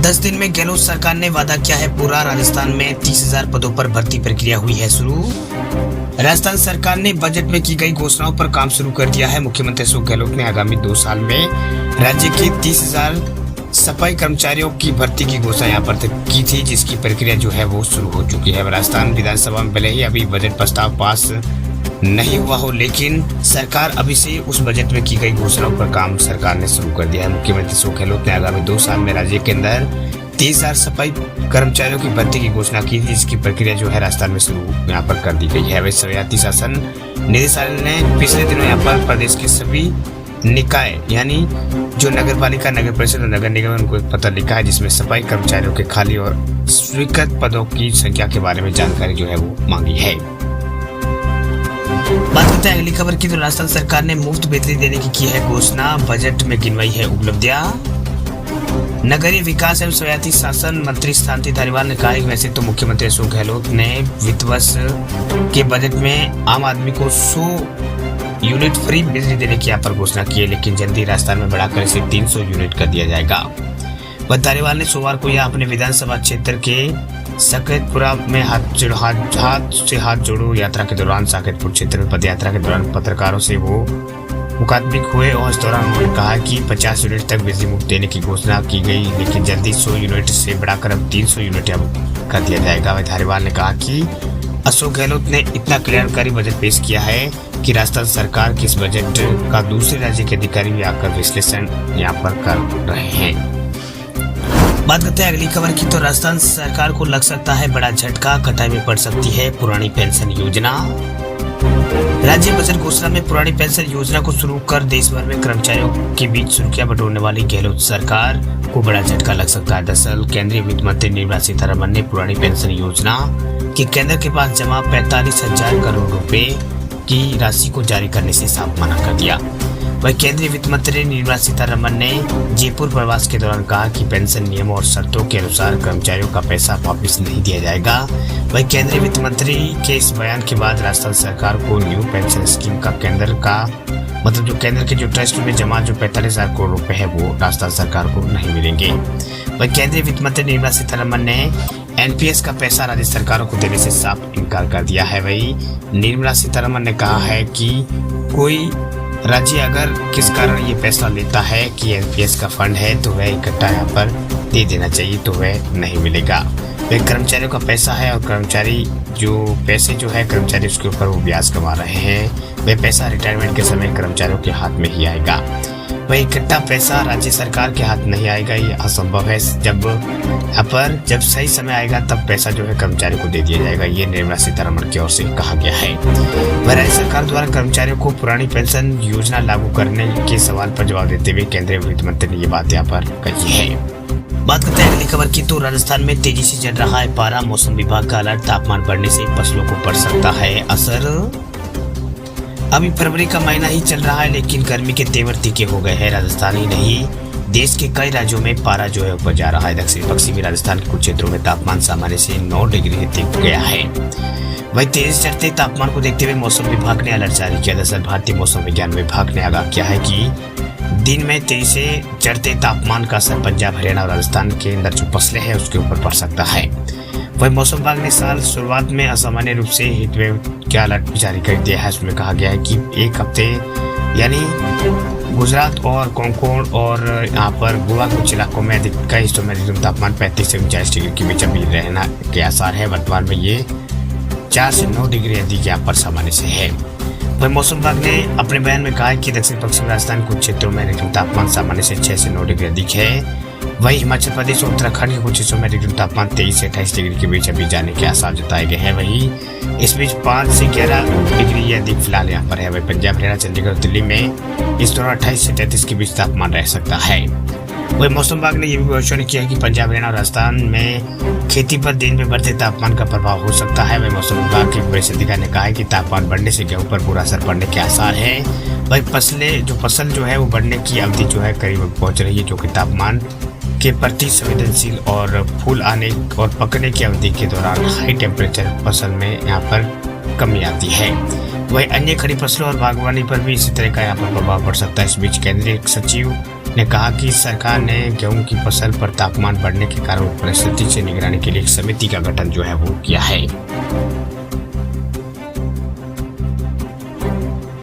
10 दिन में गहलोत सरकार ने वादा किया है पूरा। राजस्थान में 30,000 पदों पर भर्ती प्रक्रिया हुई है शुरू। राजस्थान सरकार ने बजट में की गई घोषणाओं पर काम शुरू कर दिया है। मुख्यमंत्री अशोक गहलोत ने आगामी 2 साल में राज्य के 30,000 सफाई कर्मचारियों की भर्ती की घोषणा यहाँ पर की थी, जिसकी प्रक्रिया जो है वो शुरू हो चुकी है। राजस्थान विधानसभा में भले ही अभी बजट प्रस्ताव पास नहीं हुआ हो, लेकिन सरकार अभी से उस बजट में की गई घोषणाओं पर काम सरकार ने शुरू कर दिया है। मुख्यमंत्री अशोक गहलोत ने आगामी 2 साल में राज्य के अंदर 30,000 सफाई कर्मचारियों की भर्ती की घोषणा की थी, जिसकी प्रक्रिया जो है राजस्थान में शुरू यहाँ पर कर दी गई है। वैसे स्वायत्त शासन निदेशालय ने पिछले दिनों यहाँ पर प्रदेश के सभी निकाय यानी जो नगर पालिका, नगर परिषद और नगर निगम, उनको एक पत्र लिखा है जिसमें सफाई कर्मचारियों के खाली और स्वीकृत पदों की संख्या के बारे में जानकारी जो है वो मांगी है। बात करते हैं अगली खबर की। तो राजस्थान सरकार ने मुफ्त बिजली देने की है घोषणा। बजट में गिनवाई है उपलब्धियां। नगरीय विकास एवं स्वायत्त शासन मंत्री शांति धारीवाल ने कहा है कि वैसे तो मुख्यमंत्री अशोक गहलोत ने वित्त वर्ष के बजट में आम आदमी को 100 यूनिट फ्री बिजली देने की यहाँ पर घोषणा की है, लेकिन जल्दी राजस्थान में बढ़ाकर इसे 300 यूनिट कर दिया जाएगा। वह धारीवाल ने सोमवार को यह अपने विधानसभा क्षेत्र के साकेतपुरा में हाथ से हाथ जोड़ो यात्रा के दौरान साकेतपुर क्षेत्र में पदयात्रा के दौरान पत्रकारों से वो मुखातिब हुए और इस दौरान उन्होंने कहा कि 50 यूनिट तक बिजली मुफ्त देने की घोषणा की गई, लेकिन जल्दी 100 यूनिट से बढ़ाकर अब 300 यूनिट अब कर दिया जाएगा। वह धारीवाल ने कहा कि अशोक गहलोत ने इतना कल्याणकारी बजट पेश किया है कि राजस्थान सरकार के इस बजट का दूसरे राज्य के अधिकारी भी आकर विश्लेषण यहाँ पर कर रहे हैं। बात करते हैं अगली खबर की। तो राजस्थान सरकार को लग सकता है बड़ा झटका, कटाई में पड़ सकती है पुरानी पेंशन योजना। राज्य बजट घोषणा में पुरानी पेंशन योजना को शुरू कर देश भर में कर्मचारियों के बीच सुर्खियां बटोरने वाली गहलोत सरकार को बड़ा झटका लग सकता है। दरअसल केंद्रीय वित्त मंत्री निर्मला सीतारमण ने पुरानी पेंशन योजना के केंद्र के पास जमा 45,000 करोड़ रुपए की राशि को जारी करने से साफ मना कर दिया। वही केंद्रीय वित्त मंत्री निर्मला सीतारमण ने जयपुर प्रवास के दौरान कहा कि पेंशन नियमों और शर्तों के अनुसार कर्मचारियों का पैसा वापस नहीं दिया जाएगा। वही केंद्रीय वित्त मंत्री के इस बयान के बाद राजस्थान सरकार को न्यू पेंशन स्कीम का केंद्र के जो ट्रस्ट में जमा जो 45,000 करोड़ रुपए है वो राजस्थान सरकार को नहीं मिलेंगे। वही केंद्रीय वित्त मंत्री निर्मला सीतारमण ने एनपीएस का पैसा राज्य सरकारों को देने से साफ इनकार कर दिया है। वही निर्मला सीतारमण ने कहा है कि कोई राज्य अगर किस कारण ये फैसला लेता है कि एनपीएस का फंड है तो वह इकट्ठा यहाँ पर दे देना चाहिए, तो वह नहीं मिलेगा। वह कर्मचारियों का पैसा है और कर्मचारी जो पैसे जो है कर्मचारी उसके ऊपर वो ब्याज कमा रहे हैं, वह पैसा रिटायरमेंट के समय कर्मचारियों के हाथ में ही आएगा। वह इकट्ठा पैसा राज्य सरकार के हाथ नहीं आएगा, ये असंभव है। जब सही समय आएगा तब पैसा जो है कर्मचारी को दे दिया जाएगा, ये निर्मला सीतारमण की ओर से कहा गया है। वह राज्य सरकार द्वारा कर्मचारियों को पुरानी पेंशन योजना लागू करने के सवाल पर जवाब देते हुए केंद्रीय वित्त मंत्री ने ये बात यहाँ पर कही है। बात करते हैं अगली खबर की। तो राजस्थान में तेजी से चढ़ रहा है पारा। मौसम विभाग का अलर्ट, तापमान बढ़ने से फसलों को पड़ सकता है असर। अभी फरवरी का महीना ही चल रहा है, लेकिन गर्मी के तेवर तीखे हो गए हैं। राजस्थान ही नहीं, देश के कई राज्यों में पारा जो है ऊपर जा रहा है। दक्षिण पश्चिमी राजस्थान के कुछ क्षेत्रों में तापमान सामान्य से 9 डिग्री तक गया है। वही तेज चढ़ते तापमान को देखते हुए मौसम विभाग ने अलर्ट जारी किया। दरअसल भारतीय मौसम विज्ञान विभाग ने आगाह किया है कि दिन में तेजी से चढ़ते तापमान का असर पंजाब, हरियाणा और राजस्थान के अंदर जो फसलें हैं उसके ऊपर पड़ सकता है। वही मौसम विभाग ने साल शुरुआत में असामान्य रूप से हीटवेव का अलर्ट जारी कर दिया है। उसमें कहा गया है कि एक हफ्ते यानी गुजरात और कोंकण और यहाँ पर गोवा कुछ इलाकों में कई हिस्सों में अधिकतम तापमान 35 से 39 डिग्री के बीच अभी रहना के आसार है। वर्तमान में ये 4 से 9 डिग्री अधिक यहाँ पर सामान्य से है। वही मौसम विभाग ने अपने बयान में कहा है कि दक्षिण पश्चिम राजस्थान कुछ क्षेत्रों में अधिकतम तापमान सामान्य से 6 से 9 डिग्री अधिक है। वही हिमाचल प्रदेश और उत्तराखंड के कुछ हिस्सों में अधिकतम तापमान 23 से 28 डिग्री के बीच अभी जाने के आसार जताए गए हैं। वही इस बीच 5 से 11 डिग्री अधिक फिलहाल यहाँ पर है। वही पंजाब, हरियाणा, चंडीगढ़ और दिल्ली में इस दौरान 28 से 33 के बीच तापमान रह सकता है। वही मौसम विभाग ने यह भी भविष्यवाणी किया है कि पंजाब, हरियाणा और राजस्थान में खेती पर दिन में बढ़ते तापमान का प्रभाव हो सकता है। वही मौसम विभाग के वरिष्ठ अधिकारी ने कहा है कि तापमान बढ़ने से गेहूं पर बुरा असर पड़ने के आसार है। वही फसल जो है वो बढ़ने की अवधि जो है करीब पहुंच रही है, जो कि तापमान के प्रति संवेदनशील और फूल आने और पकने की अवधि के दौरान हाई टेम्परेचर फसल में यहाँ पर कमी आती है। वही अन्य खड़ी फसलों और बागवानी पर भी इसी तरह का यहाँ पर प्रभाव पड़ सकता है। इस बीच केंद्रीय सचिव ने कहा कि सरकार ने गेहूं की फसल पर तापमान बढ़ने के कारण परिस्थिति से निगरानी के लिए एक समिति का गठन जो है वो किया है।